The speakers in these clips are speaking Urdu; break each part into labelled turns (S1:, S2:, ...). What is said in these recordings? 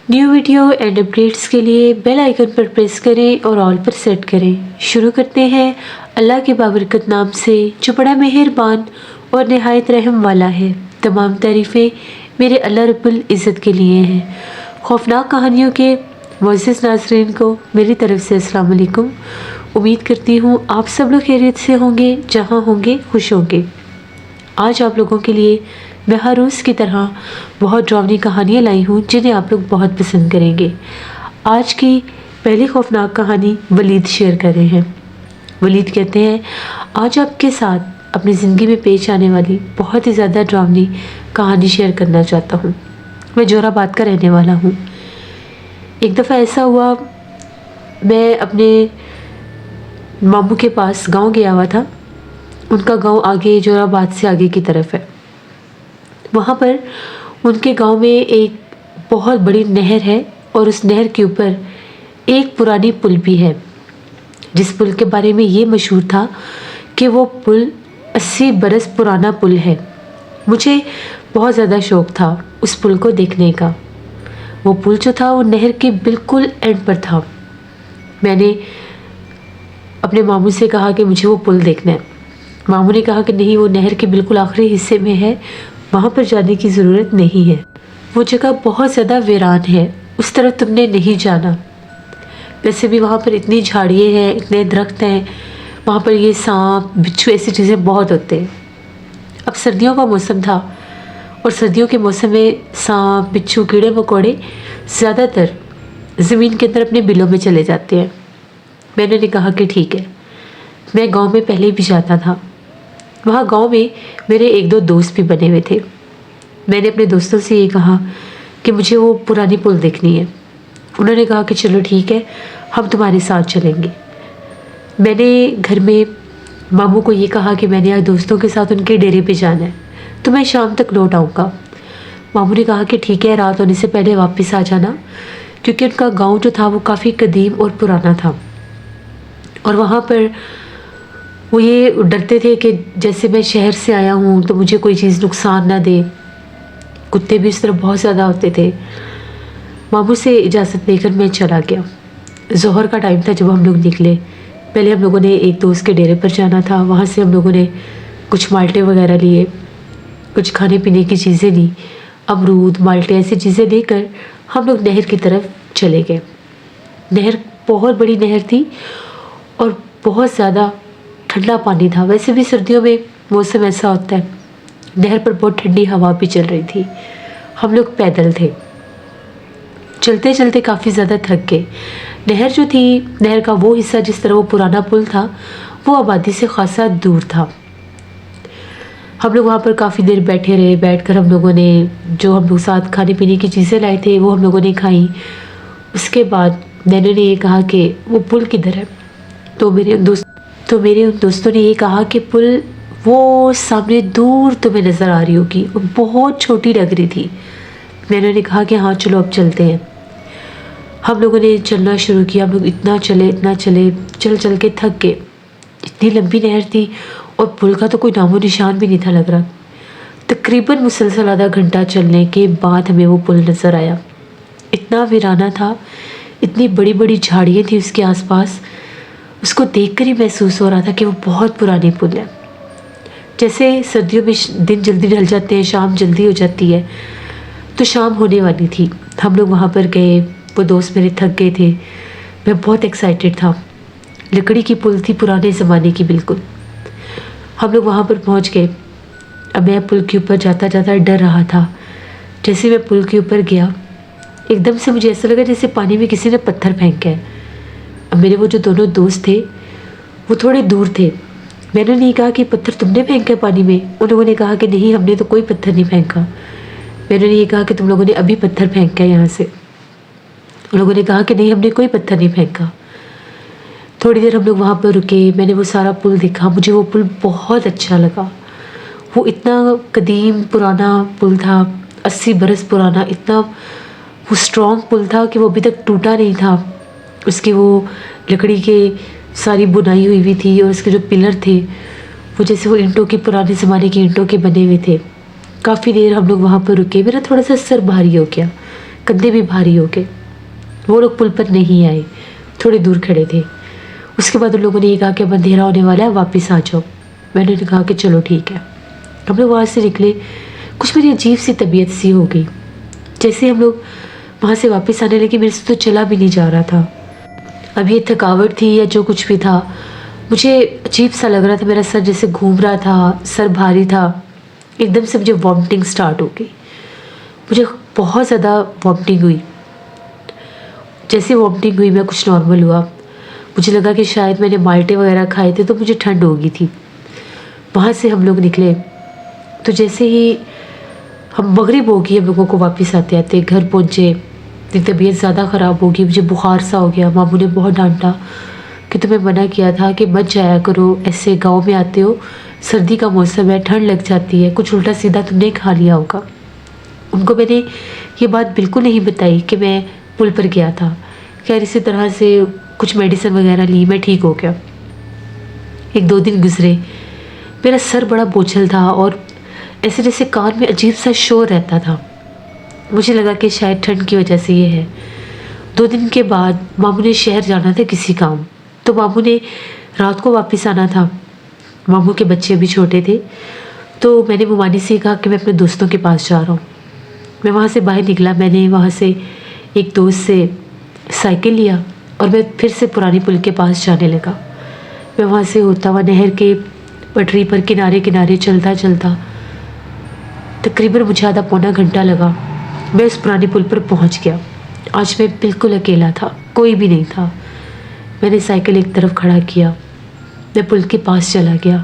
S1: نیو ویڈیو اینڈ اپڈیٹس کے لیے بیل آئیکن پر پریس کریں اور آل پر سیٹ کریں۔ شروع کرتے ہیں اللہ کے بابرکت نام سے جو بڑا مہربان اور نہایت رحم والا ہے۔ تمام تعریفیں میرے اللہ رب العزت کے لیے ہیں۔ خوفناک کہانیوں کے معزز ناظرین کو میری طرف سے السلام علیکم۔ امید کرتی ہوں آپ سب لوگ خیریت سے ہوں گے، جہاں ہوں گے خوش ہوں گے۔ آج آپ لوگوں کے لیے میں ہر روز کی طرح بہت ڈراؤنی کہانیاں لائی ہوں جنہیں آپ لوگ بہت پسند کریں گے۔ آج کی پہلی خوفناک کہانی ولید شیئر کر رہے ہیں۔ ولید کہتے ہیں، آج آپ کے ساتھ اپنی زندگی میں پیش آنے والی بہت ہی زیادہ ڈراؤنی کہانی شیئر کرنا چاہتا ہوں۔ میں جوہر آباد کا رہنے والا ہوں۔ ایک دفعہ ایسا ہوا، میں اپنے ماموں کے پاس گاؤں گیا ہوا تھا۔ ان کا گاؤں آگے جوہر آباد سے آگے کی طرف ہے۔ وہاں پر ان کے گاؤں میں ایک بہت بڑی نہر ہے اور اس نہر کے اوپر ایک پرانی پل بھی ہے، جس پل کے بارے میں یہ مشہور تھا کہ وہ پل 80 برس پرانا پل ہے۔ مجھے بہت زیادہ شوق تھا اس پل کو دیکھنے کا۔ وہ پل جو تھا وہ نہر کے بالکل اینڈ پر تھا۔ میں نے اپنے ماموں سے کہا کہ مجھے وہ پل دیکھنا ہے۔ ماموں نے کہا کہ نہیں، وہ نہر کے بالکل آخری حصے میں ہے، وہاں پر جانے کی ضرورت نہیں ہے، وہ جگہ بہت زیادہ ویران ہے، اس طرف تم نے نہیں جانا۔ ویسے بھی وہاں پر اتنی جھاڑیاں ہیں، اتنے درخت ہیں، وہاں پر یہ سانپ بچھو ایسی چیزیں بہت ہوتے ہیں۔ اب سردیوں کا موسم تھا اور سردیوں کے موسم میں سانپ بچھو کیڑے مکوڑے زیادہ تر زمین کے اندر اپنے بلوں میں چلے جاتے ہیں۔ میں نے کہا کہ ٹھیک ہے۔ میں گاؤں میں پہلے بھی جاتا تھا، وہاں گاؤں میں میرے ایک دو دوست بھی بنے ہوئے تھے۔ میں نے اپنے دوستوں سے یہ کہا کہ مجھے وہ پرانی پل دیکھنی ہے۔ انہوں نے کہا کہ چلو ٹھیک ہے، ہم تمہارے ساتھ چلیں گے۔ میں نے گھر میں ماموں کو یہ کہا کہ میں نے آج دوستوں کے ساتھ ان کے ڈیرے پہ جانا ہے، تو میں شام تک لوٹ آؤں گا۔ ماموں نے کہا کہ ٹھیک ہے، رات ہونے سے پہلے واپس آ جانا، کیونکہ ان کا گاؤں جو تھا وہ کافی قدیم اور پرانا تھا، اور وہاں پر وہ یہ ڈرتے تھے کہ جیسے میں شہر سے آیا ہوں تو مجھے کوئی چیز نقصان نہ دے۔ کتے بھی اس طرح بہت زیادہ ہوتے تھے۔ ماموں سے اجازت لے کر میں چلا گیا۔ ظہر کا ٹائم تھا جب ہم لوگ نکلے۔ پہلے ہم لوگوں نے ایک دوست کے ڈیرے پر جانا تھا، وہاں سے ہم لوگوں نے کچھ مالٹے وغیرہ لیے، کچھ کھانے پینے کی چیزیں لی، امرود مالٹے ایسی چیزیں لے کر ہم لوگ نہر کی طرف چلے گئے۔ نہر بہت بڑی نہر تھی اور بہت زیادہ ٹھنڈا پانی تھا۔ ویسے بھی سردیوں میں موسم ایسا ہوتا ہے۔ نہر پر بہت ٹھنڈی ہوا بھی چل رہی تھی۔ ہم لوگ پیدل تھے، چلتے چلتے کافی زیادہ تھک گئے۔ نہر جو تھی، نہر کا وہ حصہ جس طرح وہ پرانا پل تھا، وہ آبادی سے خاصا دور تھا۔ ہم لوگ وہاں پر کافی دیر بیٹھے رہے۔ بیٹھ کر ہم لوگوں نے جو ہم لوگ ساتھ کھانے پینے کی چیزیں لائے تھے وہ ہم لوگوں نے کھائیں۔ اس کے بعد نینو نے یہ کہا کہ وہ پل کدھر ہے، تو میرے ان دوستوں نے یہ کہا کہ پل وہ سامنے دور تمہیں نظر آ رہی ہوگی، وہ بہت چھوٹی لگ رہی تھی۔ میں نے کہا کہ ہاں چلو اب چلتے ہیں۔ ہم لوگوں نے چلنا شروع کیا۔ ہم لوگ اتنا چلے، چل کے تھک گئے۔ اتنی لمبی نہر تھی اور پل کا تو کوئی نام و نشان بھی نہیں تھا لگ رہا۔ تقریباً مسلسل آدھا گھنٹہ چلنے کے بعد ہمیں وہ پل نظر آیا۔ اتنا ویرانہ تھا، اتنی بڑی بڑی جھاڑیاں تھیں اس کے آس پاس۔ اس کو دیکھ کر ہی محسوس ہو رہا تھا کہ وہ بہت پرانی پل ہے۔ جیسے سردیوں میں دن جلدی ڈھل جاتے ہیں، شام جلدی ہو جاتی ہے، تو شام ہونے والی تھی۔ ہم لوگ وہاں پر گئے، وہ دوست میرے تھک گئے تھے، میں بہت ایکسائٹیڈ تھا۔ لکڑی کی پل تھی، پرانے زمانے کی بالکل۔ ہم لوگ وہاں پر پہنچ گئے۔ اب میں پل کے اوپر جاتا جاتا ڈر رہا تھا۔ جیسے میں پل کے اوپر گیا، ایک دم سے مجھے ایسا لگا جیسے پانی میں کسی نے پتھر پھینکا ہے۔ اب میرے وہ جو دونوں دوست تھے وہ تھوڑے دور تھے۔ میں نے نہیں کہا کہ پتھر تم نے پھینکا پانی میں؟ انہوں نے کہا کہ نہیں، ہم نے تو کوئی پتھر نہیں پھینکا۔ میں نے یہ کہا کہ تم لوگوں نے ابھی پتھر پھینکا یہاں سے؟ ان لوگوں نے کہا کہ نہیں، ہم نے کوئی پتھر نہیں پھینکا۔ تھوڑی دیر ہم لوگ وہاں پر رکے، میں نے وہ سارا پل دیکھا، مجھے وہ پل بہت اچھا لگا۔ وہ اتنا قدیم پرانا پل تھا، 80 برس پرانا، اتنا وہ اسٹرانگ پل تھا کہ وہ ابھی تک ٹوٹا نہیں تھا۔ اس کی وہ لکڑی کے ساری بنائی ہوئی تھی، اور اس کے جو پلر تھے وہ جیسے وہ اینٹوں کے، پرانے زمانے کی اینٹوں کے بنے ہوئے تھے۔ کافی دیر ہم لوگ وہاں پر رکے۔ میرا تھوڑا سا سر بھاری ہو گیا، کندھے بھی بھاری ہو گئے۔ وہ لوگ پل پر نہیں آئے، تھوڑے دور کھڑے تھے۔ اس کے بعد ان لوگوں نے یہ کہا کہ اب اندھیرا ہونے والا ہے، واپس آ جاؤ۔ میں نے کہا کہ چلو ٹھیک ہے۔ ہم لوگ وہاں سے نکلے، کچھ میری عجیب سی طبیعت سی ہو گئی۔ جیسے ہم لوگ وہاں سے واپس آنے لگے، میرے سے تو چلا بھی نہیں جا رہا تھا۔ اب یہ تھکاوٹ تھی یا جو کچھ بھی تھا، مجھے عجیب سا لگ رہا تھا، میرا سر جیسے گھوم رہا تھا، سر بھاری تھا۔ ایک دم سے مجھے وامٹنگ سٹارٹ ہو گئی، مجھے بہت زیادہ وامٹنگ ہوئی۔ جیسے وامٹنگ ہوئی میں کچھ نارمل ہوا، مجھے لگا کہ شاید میں نے مالٹے وغیرہ کھائے تھے تو مجھے ٹھنڈ ہو گئی تھی۔ وہاں سے ہم لوگ نکلے تو جیسے ہی ہم مغرب ہو گئی، ہم لوگوں کو واپس آتے آتے گھر پہنچے، میری طبیعت زیادہ خراب ہو گئی، مجھے بخار سا ہو گیا۔ ماموں نے بہت ڈانٹا کہ تمہیں منع کیا تھا کہ مت جایا کرو، ایسے گاؤں میں آتے ہو، سردی کا موسم ہے، ٹھنڈ لگ جاتی ہے، کچھ الٹا سیدھا تم نے کھا لیا ہوگا۔ ان کو میں نے یہ بات بالکل نہیں بتائی کہ میں پل پر گیا تھا۔ خیر اسی طرح سے کچھ میڈیسن وغیرہ لی، میں ٹھیک ہو گیا۔ ایک دو دن گزرے، میرا سر بڑا بوجھل تھا اور ایسے جیسے کان میں عجیب سا شور رہتا تھا۔ مجھے لگا کہ شاید ٹھنڈ کی وجہ سے یہ ہے۔ 2 دن کے بعد ماموں نے شہر جانا تھا کسی کام، تو ماموں نے رات کو واپس آنا تھا۔ ماموں کے بچے بھی چھوٹے تھے، تو میں نے ممانی سے کہا کہ میں اپنے دوستوں کے پاس جا رہا ہوں۔ میں وہاں سے باہر نکلا، میں نے وہاں سے ایک دوست سے سائیکل لیا اور میں پھر سے پرانی پل کے پاس جانے لگا۔ میں وہاں سے ہوتا ہوا نہر کے پٹری پر کنارے کنارے چلتا چلتا تقریباً مجھے آدھا پونا گھنٹہ لگا، میں اس پرانے پل پر پہنچ گیا۔ آج میں بالکل اکیلا تھا، کوئی بھی نہیں تھا۔ میں نے سائیکل ایک طرف کھڑا کیا، میں پل کے پاس چلا گیا۔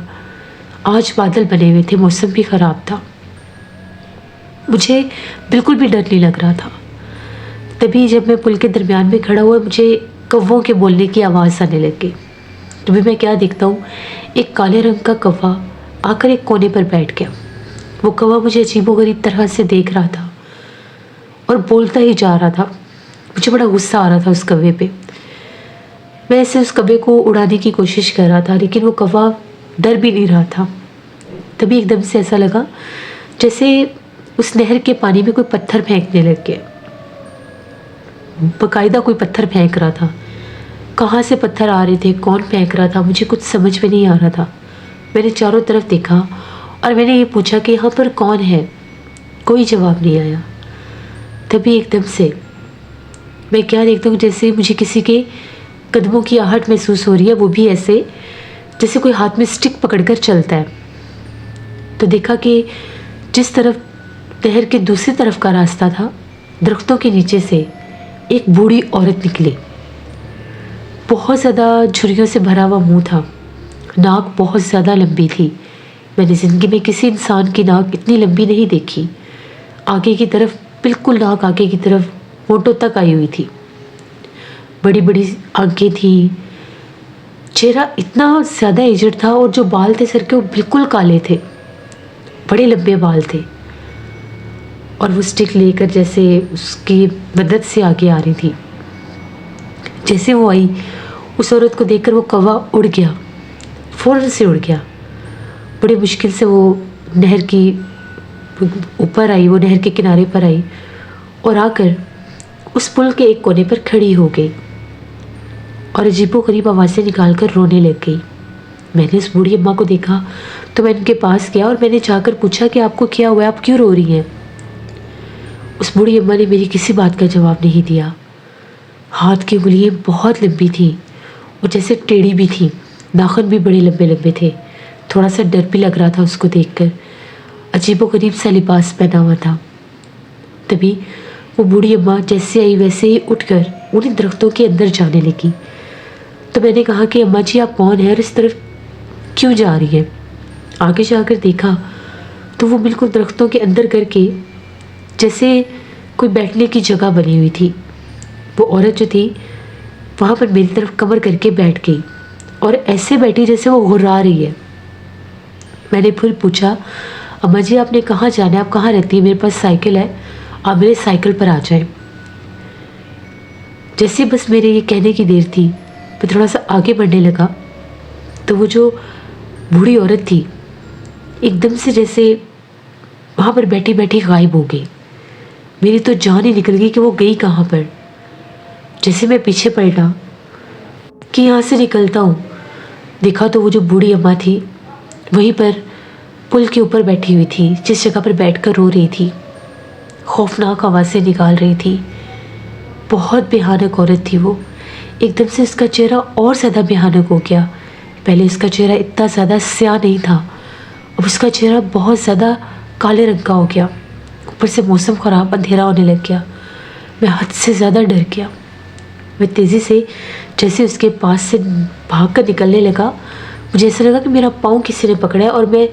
S1: آج بادل بنے ہوئے تھے، موسم بھی خراب تھا، مجھے بالکل بھی ڈر نہیں لگ رہا تھا۔ تبھی جب میں پل کے درمیان میں کھڑا ہوا، مجھے کووں کے بولنے کی آواز آنے لگ گئی۔ تبھی میں کیا دیکھتا ہوں، ایک کالے رنگ کا کوا آ کر ایک کونے پر بیٹھ گیا۔ وہ کوا مجھے عجیب و غریب طرح سے دیکھ رہا تھا اور بولتا ہی جا رہا تھا۔ مجھے بڑا غصہ آ رہا تھا اس کوے پہ۔ میں ایسے اس کوے کو اڑانے کی کوشش کر رہا تھا، لیکن وہ کوا ڈر بھی نہیں رہا تھا۔ تبھی ایک دم سے ایسا لگا جیسے اس نہر کے پانی میں کوئی پتھر پھینکنے لگ گیا، باقاعدہ کوئی پتھر پھینک رہا تھا۔ کہاں سے پتھر آ رہے تھے، کون پھینک رہا تھا، مجھے کچھ سمجھ میں نہیں آ رہا تھا۔ میں نے چاروں طرف دیکھا اور میں نے یہ پوچھا کہ یہاں پر کون ہے، کوئی جواب نہیں آیا۔ تبھی ایک دم سے میں کیا دیکھتا ہوں، جیسے مجھے کسی کے قدموں کی آہٹ محسوس ہو رہی ہے، وہ بھی ایسے جیسے کوئی ہاتھ میں سٹک پکڑ کر چلتا ہے۔ تو دیکھا کہ جس طرف نہر کے دوسری طرف کا راستہ تھا، درختوں کے نیچے سے ایک بوڑھی عورت نکلی۔ بہت زیادہ جھریوں سے بھرا ہوا منہ تھا، ناک بہت زیادہ لمبی تھی۔ میں نے زندگی میں کسی انسان کی ناک اتنی لمبی نہیں دیکھی۔ آگے کی طرف بالکل ناک آگے کی طرف ہونٹوں تک آئی ہوئی تھی، بڑی بڑی آنکھیں تھیں، چہرہ اتنا زیادہ ایجڈ تھا، اور جو بال تھے سر کے وہ بالکل کالے تھے، بڑے لمبے بال تھے، اور وہ سٹک لے کر جیسے اس کی مدد سے آگے آ رہی تھی۔ جیسے وہ آئی، اس عورت کو دیکھ کر وہ کوا اڑ گیا، فوراً سے اڑ گیا۔ بڑی مشکل سے وہ نہر کی اوپر آئی، وہ نہر کے کنارے پر آئی اور آ کر اس پل کے ایک کونے پر کھڑی ہو گئی اور عجیب و غریب آوازیں نکال کر رونے لگ گئی۔ میں نے اس بوڑھی اماں کو دیکھا تو میں ان کے پاس گیا اور میں نے جا کر پوچھا کہ آپ کو کیا ہوا ہے، آپ کیوں رو رہی ہیں؟ اس بوڑھی اماں نے میری کسی بات کا جواب نہیں دیا۔ ہاتھ کی انگلیاں بہت لمبی تھیں اور جیسے ٹیڑھی بھی تھیں، ناخن بھی بڑے لمبے لمبے تھے۔ تھوڑا سا ڈر بھی لگ رہا تھا اس کو دیکھ کر، عجیب و غریب سا لباس پہنا ہوا تھا۔ تبھی وہ بوڑھی اماں جیسے آئی ویسے ہی اٹھ کر انہیں درختوں کے اندر جانے لگی۔ تو میں نے کہا کہ اماں جی آپ کون ہیں اور اس طرف کیوں جا رہی ہیں؟ آگے جا کر دیکھا تو وہ بالکل درختوں کے اندر کر کے جیسے کوئی بیٹھنے کی جگہ بنی ہوئی تھی۔ وہ عورت جو تھی وہاں پر میری طرف کمر کر کے بیٹھ گئی اور ایسے بیٹھی جیسے وہ گھرا رہی ہے۔ میں نے پھر پوچھا اماں جی آپ نے کہاں جانا ہے، آپ کہاں رہتی ہیں؟ میرے پاس سائیکل ہے، آپ میرے سائیکل پر آ جائیں۔ جیسے بس میرے یہ کہنے کی دیر تھی، میں تھوڑا سا آگے بڑھنے لگا تو وہ جو بوڑھی عورت تھی ایک دم سے جیسے وہاں پر بیٹھی بیٹھی غائب ہو گئی۔ میری تو جان ہی نکل گئی کہ وہ گئی کہاں پر۔ جیسے میں پیچھے پلٹا کہ یہاں سے نکلتا ہوں، دیکھا تو وہ جو بوڑھی اماں تھی وہیں پر پل کے اوپر بیٹھی ہوئی تھی، جس جگہ پر بیٹھ کر رو رہی تھی، خوفناک آوازیں نکال رہی تھی۔ بہت بھیانک عورت تھی وہ۔ ایک دم سے اس کا چہرہ اور زیادہ بھیانک ہو گیا۔ پہلے اس کا چہرہ اتنا زیادہ سیاہ نہیں تھا، اب اس کا چہرہ بہت زیادہ کالے رنگ کا ہو گیا۔ اوپر سے موسم خراب، اندھیرا ہونے لگ گیا۔ میں حد سے زیادہ ڈر گیا۔ میں تیزی سے جیسے اس کے پاس سے بھاگ کر نکلنے لگا، مجھے ایسا لگا کہ میرا پاؤں کسی نے پکڑا ہے اور میں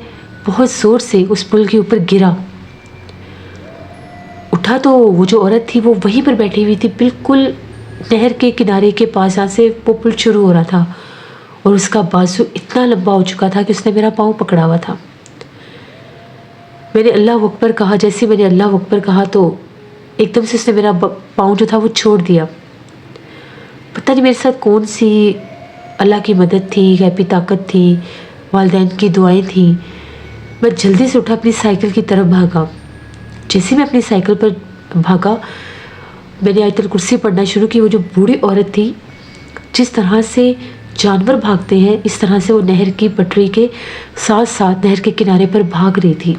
S1: بہت زور سے اس پل کے اوپر گرا۔ اٹھا تو وہ جو عورت تھی وہ وہیں پر بیٹھی ہوئی تھی، بالکل نہر کے کنارے کے پاس جہاں سے وہ پل شروع ہو رہا تھا، اور اس کا بازو اتنا لمبا ہو چکا تھا کہ اس نے میرا پاؤں پکڑا ہوا تھا۔ میں نے اللہ اکبر کہا، جیسے میں نے اللہ اکبر کہا تو ایک دم سے اس نے میرا پاؤں جو تھا وہ چھوڑ دیا۔ پتہ نہیں میرے ساتھ کون سی اللہ کی مدد تھی، غیبی طاقت تھی، والدین کی دعائیں تھیں۔ میں جلدی سے اٹھا اپنی سائیکل کی طرف بھاگا۔ جیسے میں اپنی سائیکل پر بھاگا، میں نے آیت الکرسی پڑھنا شروع کی۔ وہ جو بوڑھی عورت تھی، جس طرح سے جانور بھاگتے ہیں اس طرح سے وہ نہر کی پٹری کے ساتھ ساتھ نہر کے کنارے پر بھاگ رہی تھی،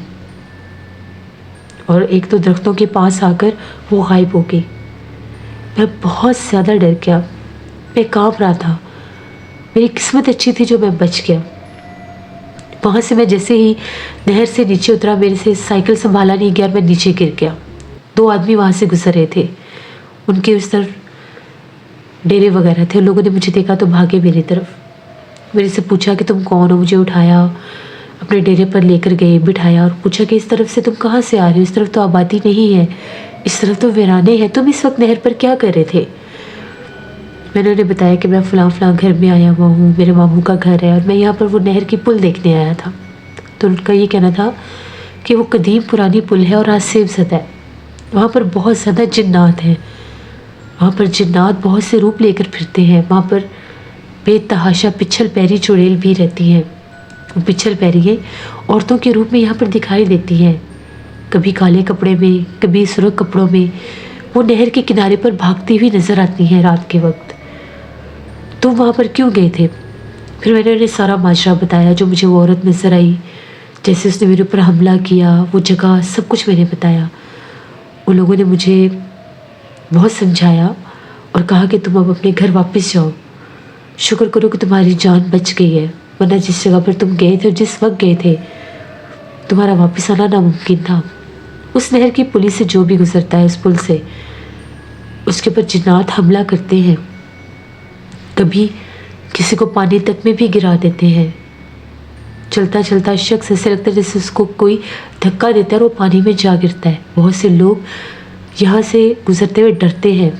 S1: اور ایک تو درختوں کے پاس آ کر وہ غائب ہو گئی۔ میں بہت زیادہ ڈر گیا، میں کانپ رہا تھا۔ میری قسمت اچھی تھی جو میں بچ گیا۔ وہاں سے میں جیسے ہی نہر سے نیچے اترا، میرے سے سائیکل سنبھالا نہیں گیا اور میں نیچے گر گیا۔ 2 آدمی وہاں سے گزر رہے تھے، ان کے اس طرف ڈیرے وغیرہ تھے۔ لوگوں نے مجھے دیکھا تو بھاگے میری طرف۔ میرے سے پوچھا کہ تم کون ہو، مجھے اٹھایا، اپنے ڈیرے پر لے کر گئے، بٹھایا اور پوچھا کہ اس طرف سے تم کہاں سے آ رہے ہو، اس طرف تو آبادی نہیں ہے، اس طرف تو ویرانے ہیں، تم اس وقت نہر پر کیا کر رہے تھے؟ میں نے انہیں بتایا کہ میں فلاں فلاں گھر میں آیا ہوا ہوں، میرے ماموں کا گھر ہے، اور میں یہاں پر وہ نہر کی پل دیکھنے آیا تھا۔ تو ان کا یہ کہنا تھا کہ وہ قدیم پرانی پل ہے اور آج سیب زدہ ہے، وہاں پر بہت زیادہ جنات ہیں، وہاں پر جنات بہت سے روپ لے کر پھرتے ہیں، وہاں پر بے تحاشا پچھل پیری چڑیل بھی رہتی ہیں۔ وہ پچھل پیری عورتوں کے روپ میں یہاں پر دکھائی دیتی ہیں، کبھی کالے کپڑے میں، کبھی سرخ کپڑوں میں، وہ نہر کے کنارے پر بھاگتی ہوئی نظر آتی ہیں رات کے وقت۔ تم وہاں پر کیوں گئے تھے؟ پھر میں نے انہیں سارا ماجرا بتایا، جو مجھے وہ عورت نظر آئی، جیسے اس نے میرے اوپر حملہ کیا، وہ جگہ، سب کچھ میں نے بتایا۔ ان لوگوں نے مجھے بہت سمجھایا اور کہا کہ تم اب اپنے گھر واپس جاؤ، شکر کرو کہ تمہاری جان بچ گئی ہے، ورنہ جس جگہ پر تم گئے تھے اور جس وقت گئے تھے تمہارا واپس آنا ناممکن تھا۔ اس نہر کی پلی سے جو بھی گزرتا ہے، اس پل سے، اس کے اوپر جنات حملہ کرتے ہیں، کبھی کسی کو پانی تک میں بھی گرا دیتے ہیں۔ چلتا چلتا شخص ایسے لگتا ہے جیسے اس کو کوئی دھکا دیتا ہے اور وہ پانی میں جا گرتا ہے۔ بہت سے لوگ یہاں سے گزرتے ہوئے ڈرتے ہیں،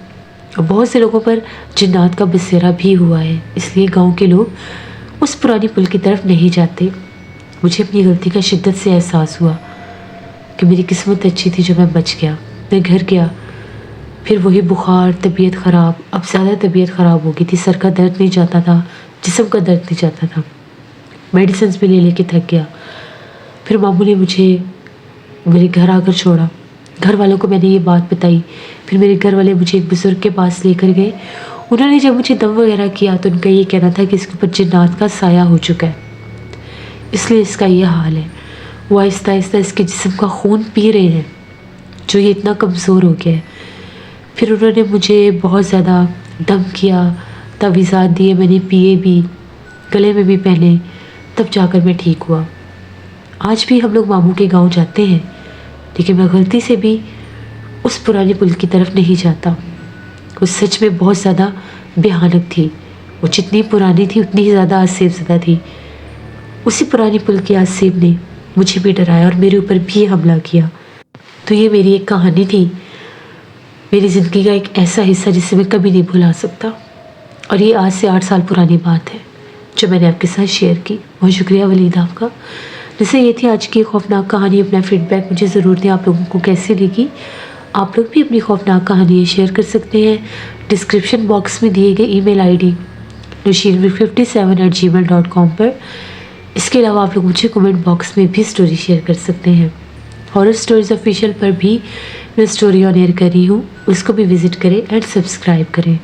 S1: اور بہت سے لوگوں پر جنات کا بسیرا بھی ہوا ہے، اس لیے گاؤں کے لوگ اس پرانی پل کی طرف نہیں جاتے۔ مجھے اپنی غلطی کا شدت سے احساس ہوا کہ میری قسمت اچھی تھی جو میں بچ گیا۔ میں گھر گیا، پھر وہی بخار، طبیعت خراب، اب زیادہ طبیعت خراب ہو گئی تھی، سر کا درد نہیں جاتا تھا، جسم کا درد نہیں جاتا تھا، میڈیسنز بھی لے لے کے تھک گیا۔ پھر ماموں نے مجھے میرے گھر آ کر چھوڑا، گھر والوں کو میں نے یہ بات بتائی، پھر میرے گھر والے مجھے ایک بزرگ کے پاس لے کر گئے۔ انہوں نے جب مجھے دم وغیرہ کیا تو ان کا یہ کہنا تھا کہ اس کے اوپر جنات کا سایہ ہو چکا ہے، اس لیے اس کا یہ حال ہے۔ وہ آہستہ آہستہ اس کے جسم کا خون پی رہے ہیں جو یہ اتنا کمزور ہو گیا ہے۔ پھر انہوں نے مجھے بہت زیادہ دم کیا، تعویذات دیے، میں نے پیے بھی، گلے میں بھی پہنے، تب جا کر میں ٹھیک ہوا۔ آج بھی ہم لوگ ماموں کے گاؤں جاتے ہیں، لیکن میں غلطی سے بھی اس پرانی پل کی طرف نہیں جاتا۔ وہ سچ میں بہت زیادہ بھیانک تھی، وہ جتنی پرانی تھی اتنی ہی زیادہ آسیب زدہ تھی۔ اسی پرانی پل کی آسیب نے مجھے بھی ڈرایا اور میرے اوپر بھی حملہ کیا۔ تو یہ میری ایک کہانی تھی، میری زندگی کا ایک ایسا حصہ جسے میں کبھی نہیں بھلا سکتا، اور یہ آج سے 8 سال پرانی بات ہے جو میں نے آپ کے ساتھ شیئر کی۔ بہت شکریہ ولید آپ کا۔ جیسے یہ تھی آج کی خوفناک کہانی۔ اپنا فیڈ بیک مجھے ضرور دیں، آپ لوگوں کو کیسی لگی۔ آپ لوگ بھی اپنی خوفناک کہانی شیئر کر سکتے ہیں ڈسکرپشن باکس میں دیے گئے ای میل آئی ڈی nusheen57@gmail.com پر۔ اس کے علاوہ آپ لوگ مجھے کمنٹ باکس میں بھی سٹوری شیئر کر سکتے ہیں۔ ہارر سٹوریز آفیشیل پر بھی میں اسٹوری آن ایئر کر رہی ہوں، اس کو بھی وزٹ کریں اینڈ سبسکرائب کریں۔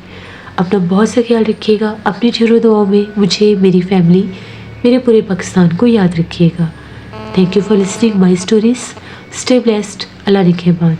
S1: اپنا بہت سا خیال رکھیے گا، اپنی ضرور دعاؤں میں مجھے، میری فیملی، میرے پورے پاکستان کو یاد رکھیے گا۔ Thank you for listening my stories. Stay blessed. اللہ نگہبان۔